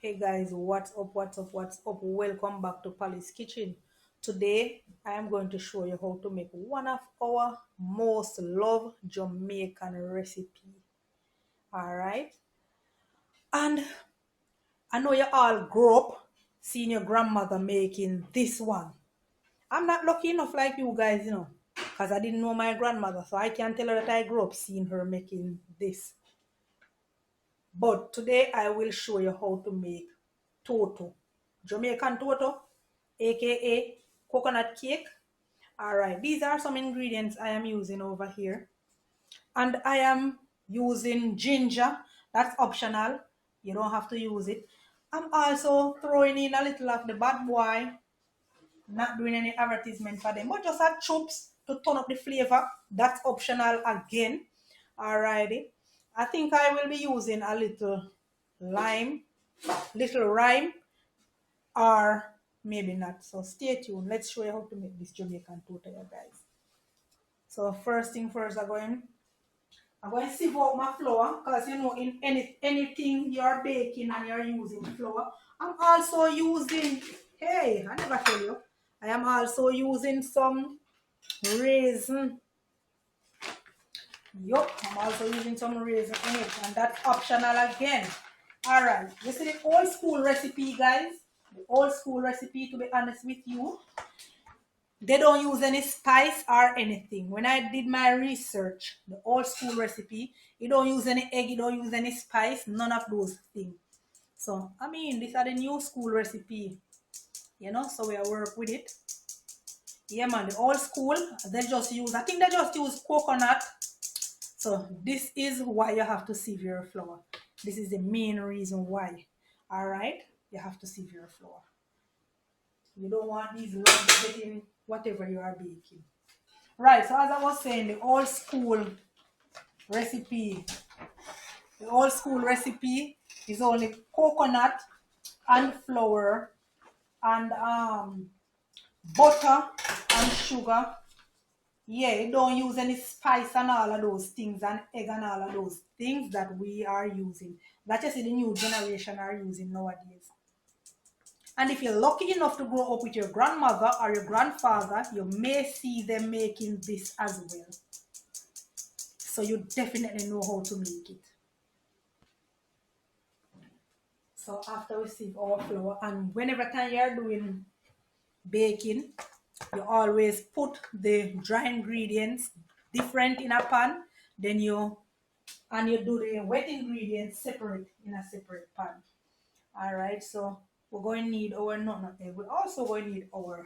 Hey guys, what's up? What's up? What's up? Welcome back to Pally's Kitchen. Today I am going to show you how to make one of our most loved Jamaican recipe. Alright? And I know you all grew up seeing your grandmother making this one. I'm not lucky enough like you guys, because I didn't know my grandmother, so I can't tell her that I grew up seeing her making this. But today I will show you how to make Toto, Jamaican Toto, aka coconut cake. All right, these are some ingredients I am using over here. And I am using ginger. That's optional. You don't have to use it. I'm also throwing in a little of the bad boy. Not doing any advertisement for them, but just add chops to turn up the flavor. That's optional again. Alrighty. I think I will be using a little lime, or maybe not. So stay tuned. Let's show you how to make this Jamaican Toto, guys. So first thing first, I'm going to sieve out my flour, because in anything you're baking and you're using flour. I'm also using, hey, I never tell you, I am also using some raisin. Yup, I'm also using some raisin in it, and that's optional again. Alright, this is the old school recipe, guys. The old school recipe, to be honest with you. They don't use any spice or anything. When I did my research, the old school recipe, you don't use any egg, you don't use any spice, none of those things. So, I mean, these are the new school recipe, so we work with it. Yeah, man, the old school, I think they just use coconut. So, this is why you have to sieve your flour. This is the main reason why. All right, you have to sieve your flour. You don't want these lumps getting whatever you are baking. Right, so as I was saying, recipe, the old school recipe is only coconut and flour and butter and sugar. Yeah, you don't use any spice and all of those things, and egg and all of those things that we are using. That you see the new generation are using nowadays. And if you're lucky enough to grow up with your grandmother or your grandfather, you may see them making this as well. So you definitely know how to make it. So after we sieve our flour, and whenever time you're doing baking, you always put the dry ingredients different in a pan, then you do the wet ingredients separate in a separate pan. All right, so we're going to need our nutmeg. We're also going to need our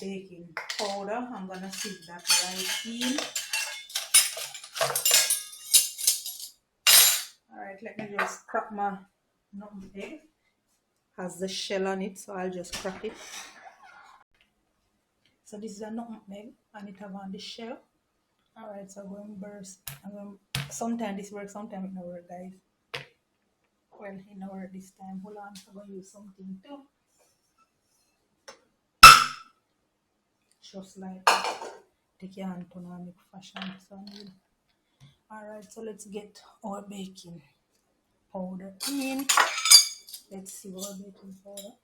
baking powder. I'm gonna sieve that right in. All right, let me just crack my nutmeg. Has the shell on it, so I'll just crack it. So this is a nutmeg, and it have on the shell. All right, so I'm going to burst. Sometimes this works, sometimes it don't work, guys. Well, it don't work this time. Hold on, I'm going to use something too. Just like that. Take your hand to now make fashion. So all right, so let's get our baking powder in. Let's see our baking powder.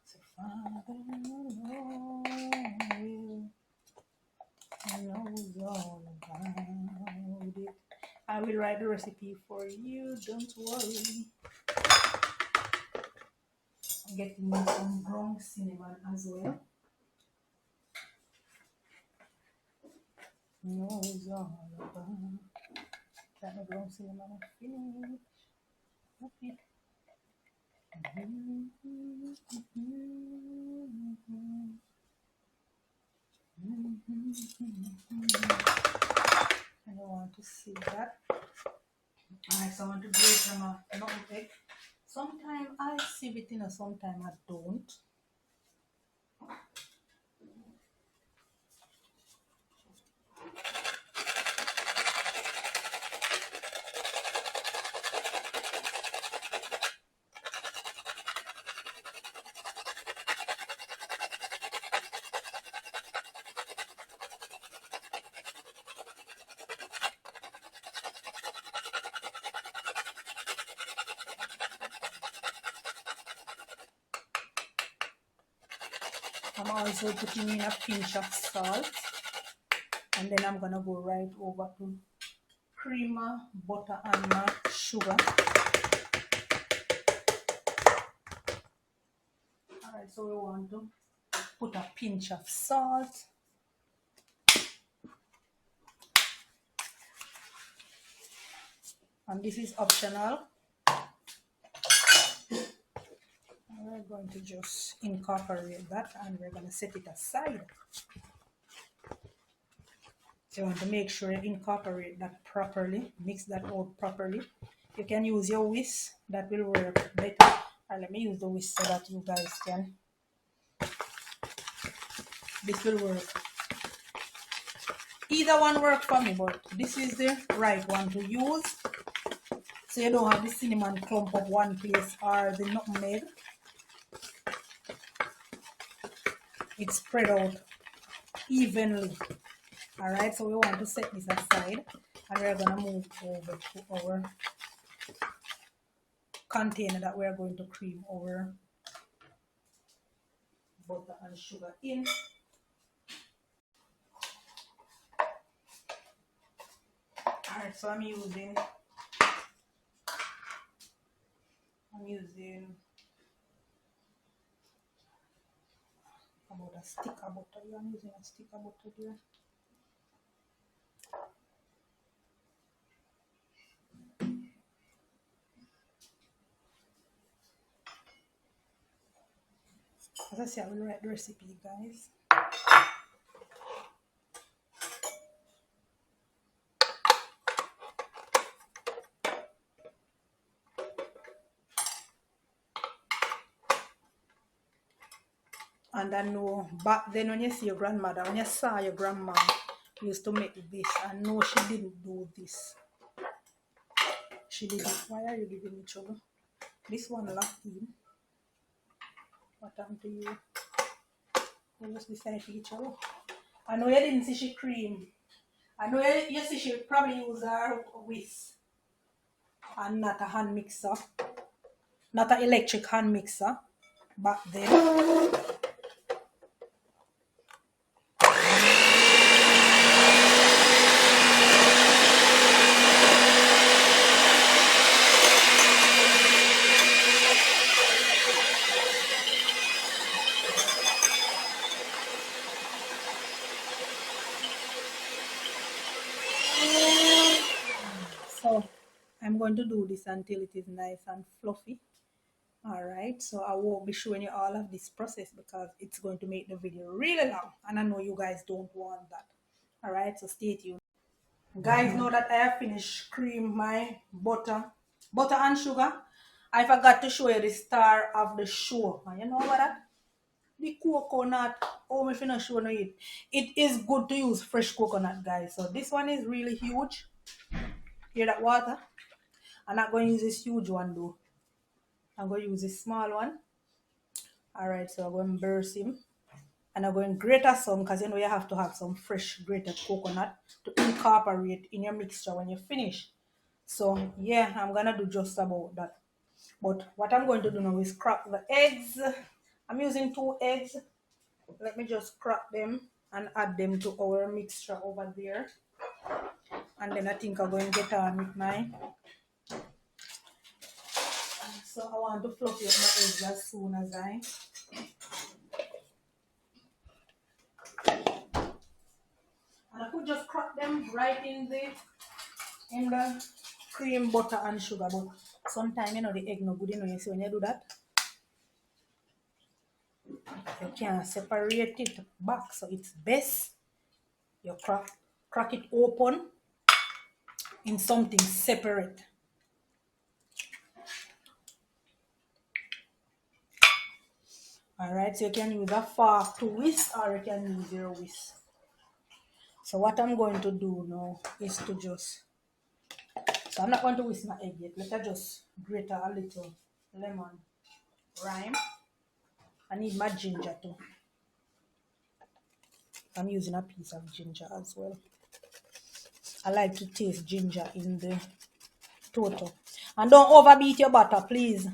So Father knows all about it. I will write the recipe for you, don't worry. I'm getting some ground cinnamon as well. Knows all about that. The ground cinnamon finish. Okay. I don't want to see that. Alright, so I want to grate some nutmeg. Sometimes I sieve it in, sometimes I don't. I'm also putting in a pinch of salt, and then I'm gonna go right over to creamer, butter, and my sugar. Alright, so we want to put a pinch of salt. And this is optional. We're going to just incorporate that and we're going to set it aside. So you want to make sure you incorporate that properly, mix that out properly. You can use your whisk, that will work better. And let me use the whisk so that you guys can. This will work. Either one works for me, but this is the right one to use. So you don't have the cinnamon clump up one place or the nutmeg. It's spread out evenly. Alright, so we want to set this aside and we're going to move over to our container that we're going to cream our butter and sugar in. Alright, so I'm using about a stick of butter. I'm using a stick of butter there. As I say, I will write the recipe, guys. And I know back then when you see your grandmother, when you saw your grandma used to make this, I know she didn't do this. She didn't. Why are you giving me trouble? This one locked in. What happened to you? We're just beside each other. I know you didn't see she cream. I know you see she probably use her whisk and not a hand mixer. Not an electric hand mixer back then. So I'm going to do this until it is nice and fluffy. Alright, so I won't be showing you all of this process because it's going to make the video really long and I know you guys don't want that. Alright, so stay tuned. Guys, know that I have finished cream my butter and sugar. I forgot to show you the star of the show. And you know what that? The coconut. Oh, my finna show you it is good to use fresh coconut, guys. So this one is really huge. Hear that water? I'm not going to use this huge one though. I'm going to use this small one. Alright, so I'm going to burst him. And I'm going to grate some because you know you have to have some fresh grated coconut to incorporate in your mixture when you finish. So yeah, I'm going to do just about that. But what I'm going to do now is crack the eggs. I'm using 2 eggs. Let me just crack them and add them to our mixture over there. And then I think I'm going to get on with mine. So I want to fluffy up my eggs as soon as and I could just crack them right in the cream, butter and sugar. But sometimes you know the egg no good, you know, you see when you do that. You can't separate it back, so it's best you crack it open in something separate. Alright, so you can use a fork to whisk or you can use your whisk. So what I'm going to do now is to just, so I'm not going to whisk my egg yet. Let me just grate a little lemon rind. I need my ginger too. I'm using a piece of ginger as well. I like to taste ginger in the Toto. And don't overbeat your butter, please.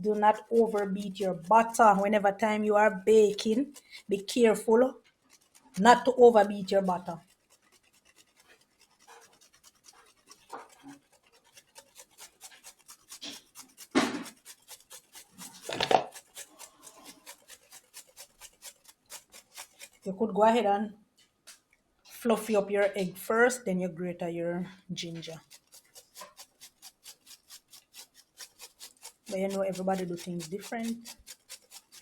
Do not overbeat your butter. Whenever time you are baking, be careful not to overbeat your butter. You could go ahead and fluffy up your egg first, then you grate your ginger. But you know, everybody do things different.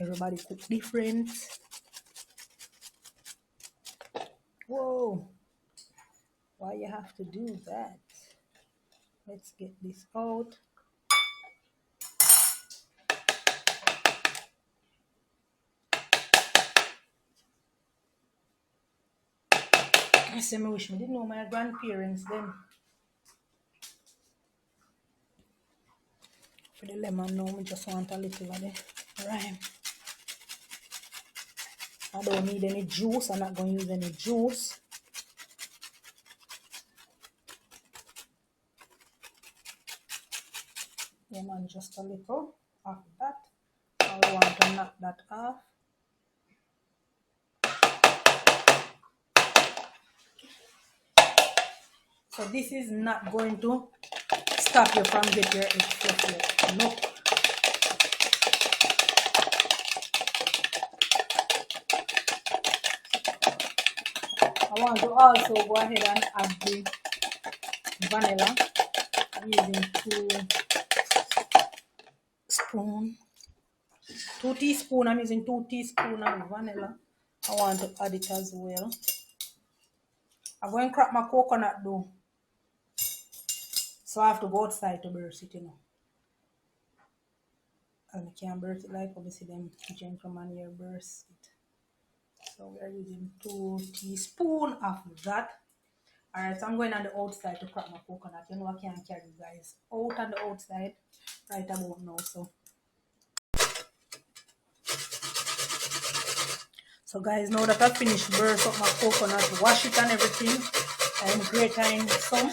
Everybody cook different. Whoa, why you have to do that? Let's get this out. I say, I wish me didn't know my grandparents then. For the lemon now, I just want a little of the lime. I don't need any juice. I'm not going to use any juice. Lemon just a little of that. I want to knock that off. So this is not going to stop you from getting your egg fluffy. No. I want to also go ahead and add the vanilla. I'm using 2 teaspoons. 2 teaspoons. I'm using 2 teaspoons of vanilla. I want to add it as well. I'm going to crack my coconut though. So I have to go outside to burst it, you know. And I can't burst it like obviously them gentlemen here burst it. So we are using 2 teaspoons of that. Alright, so I'm going on the outside to crack my coconut. You know I can't carry you guys out on the outside right about now. So guys, now that I've finished burst up my coconut, wash it and everything, and grating some.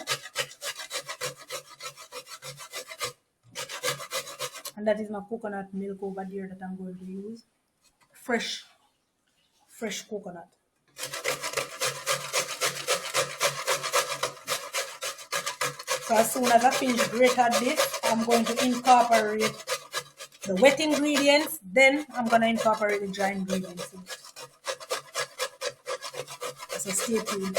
And that is my coconut milk over there that I'm going to use. Fresh coconut. So as soon as I finish grated this, I'm going to incorporate the wet ingredients, then I'm going to incorporate the dry ingredients. So stay tuned.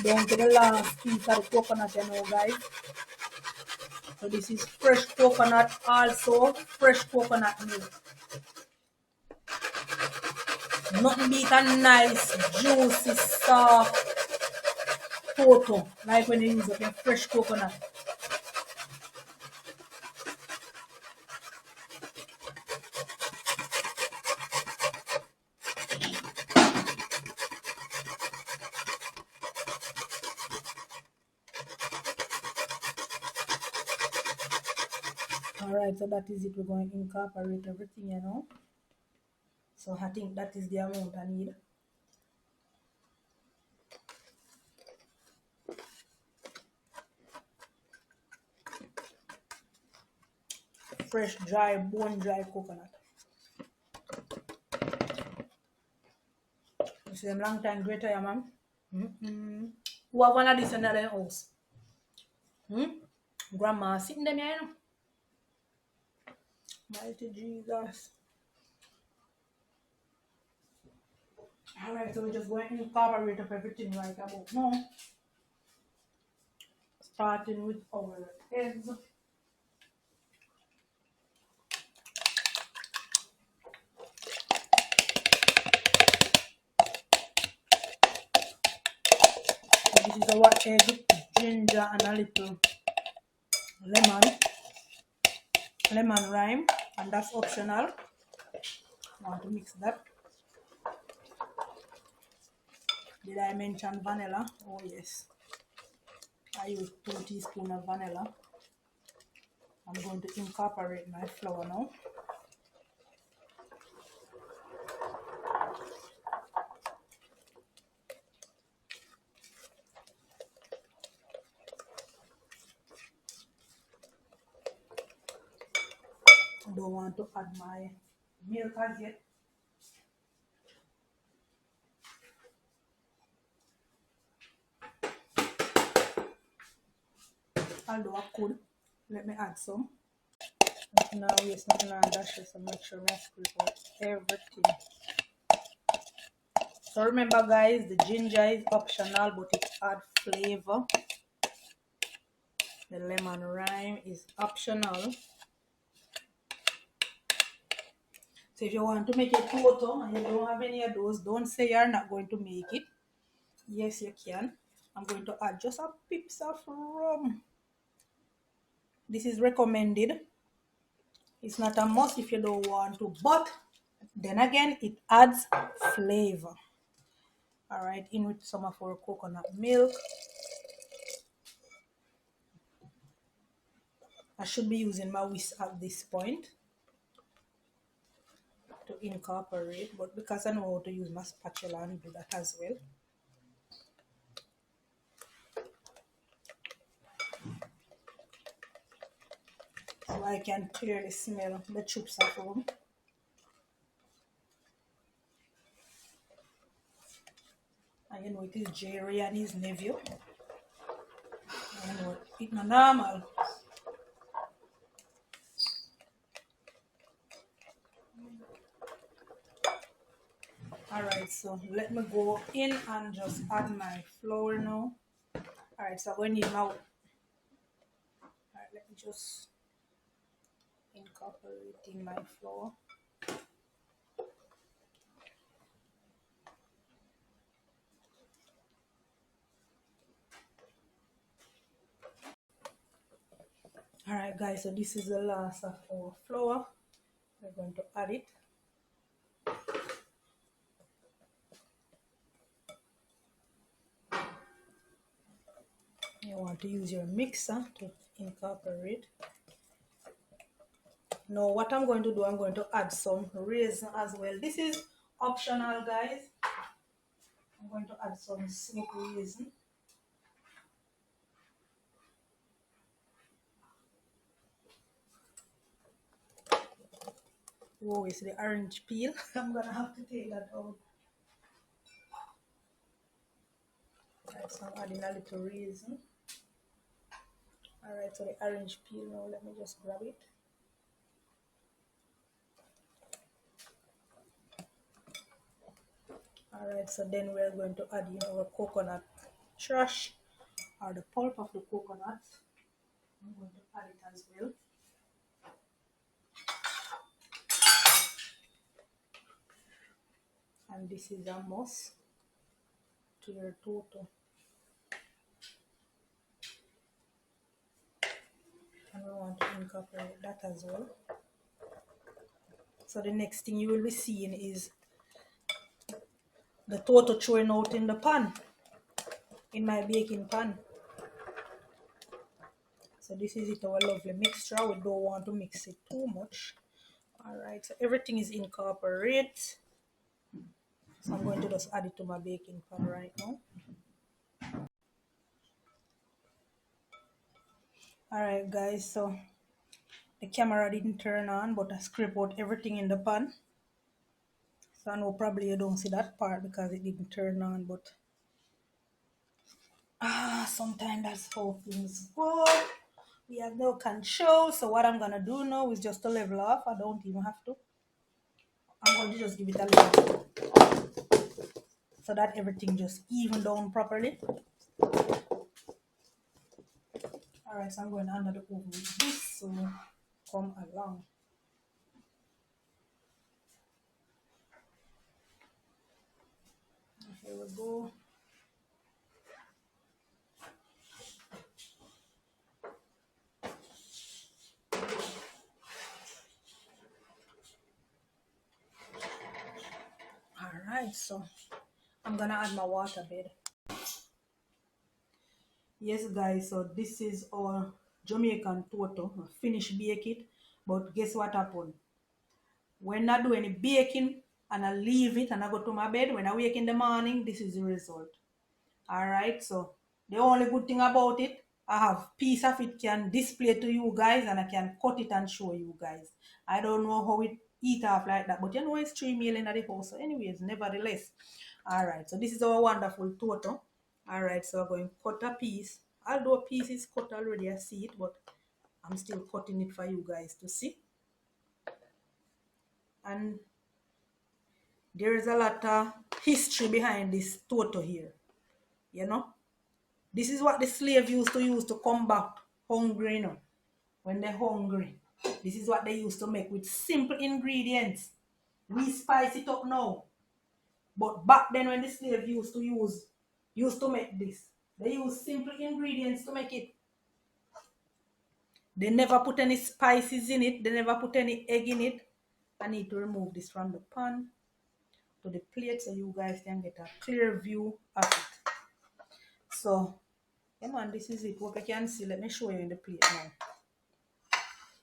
Down to the last piece of the coconut, you know, guys. So this is fresh coconut, also fresh coconut milk. Nothing beat a nice, juicy, soft Toto, like when you use up your fresh coconut. Alright, so that is it. We're going to incorporate everything, you know. So I think that is the amount I need. Fresh, dry, bone dry coconut. You see them long time greater, yeah, man. Who have one of this in their house? Grandma sitting them here, you know. Mighty Jesus. Alright, so we're just going to incorporate up everything right about now. Starting with our eggs. So this is our egg, ginger, and a little lemon rind, and that's optional. I want to mix that. Did I mention vanilla? Oh yes. I use 2 teaspoons of vanilla. I'm going to incorporate my flour now. don't want to add my milk as yet. Although I could, let me add some. Now waste nothing on dashes, so make sure I scrape out everything. So remember guys, the ginger is optional, but it adds flavor. The lemon rind is optional. So if you want to make a toto and you don't have any of those, don't say you're not going to make it. Yes, you can. I'm going to add just a pips of rum. This is recommended. It's not a must if you don't want to, but then again, it adds flavor. All right, in with some of our coconut milk. I should be using my whisk at this point to incorporate, but because I know how to use my spatula and do that as well. So I can clearly smell the chips of rum. And you know it is Jerry and his nephew. And you know it's not normal. Alright, so let me go in and just add my flour now. Alright, so I'm going to need my... Alright, let me just incorporate in my flour. Alright guys, so this is the last of our flour. We're going to add it. You want to use your mixer to incorporate. Now what I'm going to do, I'm going to add some raisin as well. This is optional guys. I'm going to add some smoked raisin. Oh, it's the orange peel. I'm gonna have to take that out. Alright, so I'm adding a little raisin. Alright, so the orange peel now, let me just grab it. Alright, so then we're going to add in our coconut trash or the pulp of the coconut. I'm going to add it as well. And this is a must to your toto. And we want to incorporate that as well. So the next thing you will be seeing is the toto throwing out in the pan, in my baking pan. So this is it, our lovely mixture. We don't want to mix it too much. Alright, so everything is incorporated. So I'm going to just add it to my baking pan right now. Alright guys, so the camera didn't turn on, but I scraped out everything in the pan. So I know probably you don't see that part because it didn't turn on, but sometimes that's how things go. We have no control, so what I'm gonna do now is just to level off. I don't even have to. I'm going to just give it a little so that everything just even down properly. Alright, so I'm going under the oven with this, so come along. Here we go. Alright, so I'm gonna add my water bed. Yes guys, so this is our Jamaican toto. I finished bake it, but guess what happened? When I do any baking and I leave it and I go to my bed, when I wake in the morning, this is the result. Alright, so the only good thing about it, I have piece of it can display to you guys, and I can cut it and show you guys. I don't know how it eat off like that, but you know it's 3 meal in the house. So anyways, nevertheless. Alright, so this is our wonderful Toto. Alright, so I'm going to cut a piece. Although a piece is cut already, I see it, but I'm still cutting it for you guys to see. And there is a lot of history behind this Toto here. You know, this is what the slave used to use to combat hunger, you know, when they're hungry. This is what they used to make with simple ingredients. We spice it up now. But back then when the slave used to make this, they used simple ingredients to make it. They never put any spices in it. They never put any egg in it. I need to remove this from the pan to the plate so you guys can get a clear view of it. So, yeah man, this is it. Hope you can see. Let me show you in the plate now.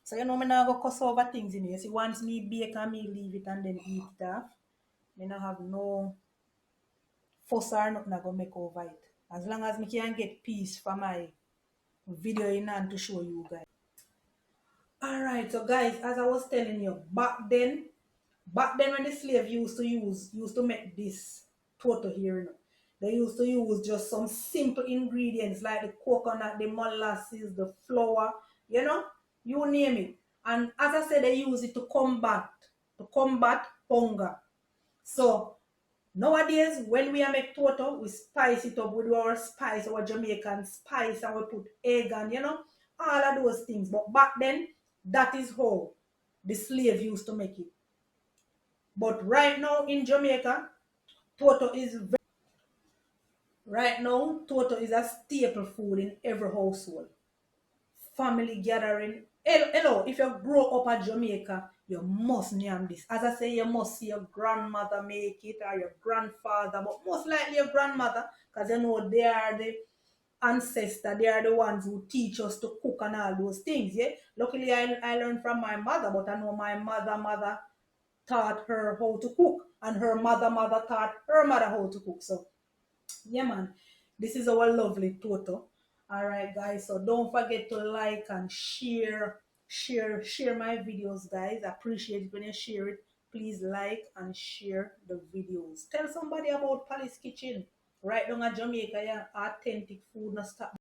So you know me now go cuss over things in here. See, once me bake and me leave it and then eat it off, me not have no fuss or nothing I go make over it. As long as me can get peace for my video in and to show you guys. Alright, so guys, as I was telling you, back then when the slave used to make this Toto here, you know, they used to use just some simple ingredients like the coconut, the molasses, the flour, you know, you name it. And as I said, they use it to combat hunger. So nowadays, when we make Toto, we spice it up with our spice, our Jamaican spice, and we put egg and, you know, all of those things. But back then, that is how the slave used to make it. But right now in Jamaica, Toto is right now, Toto is a staple food in every household. Family gathering. Hello, if you grow up at Jamaica, you must name this. As I say, you must see your grandmother make it or your grandfather, but most likely your grandmother, because you know they are the ancestor, they are the ones who teach us to cook and all those things. Yeah. Luckily, I learned from my mother, but I know my mother taught her how to cook, and her mother taught her mother how to cook. So yeah man, this is our lovely Toto. All right guys, so don't forget to like and share my videos guys. I appreciate it when you share it. Please like and share the videos. Tell somebody about Palace Kitchen right down at Jamaica. Yeah, authentic food, not stop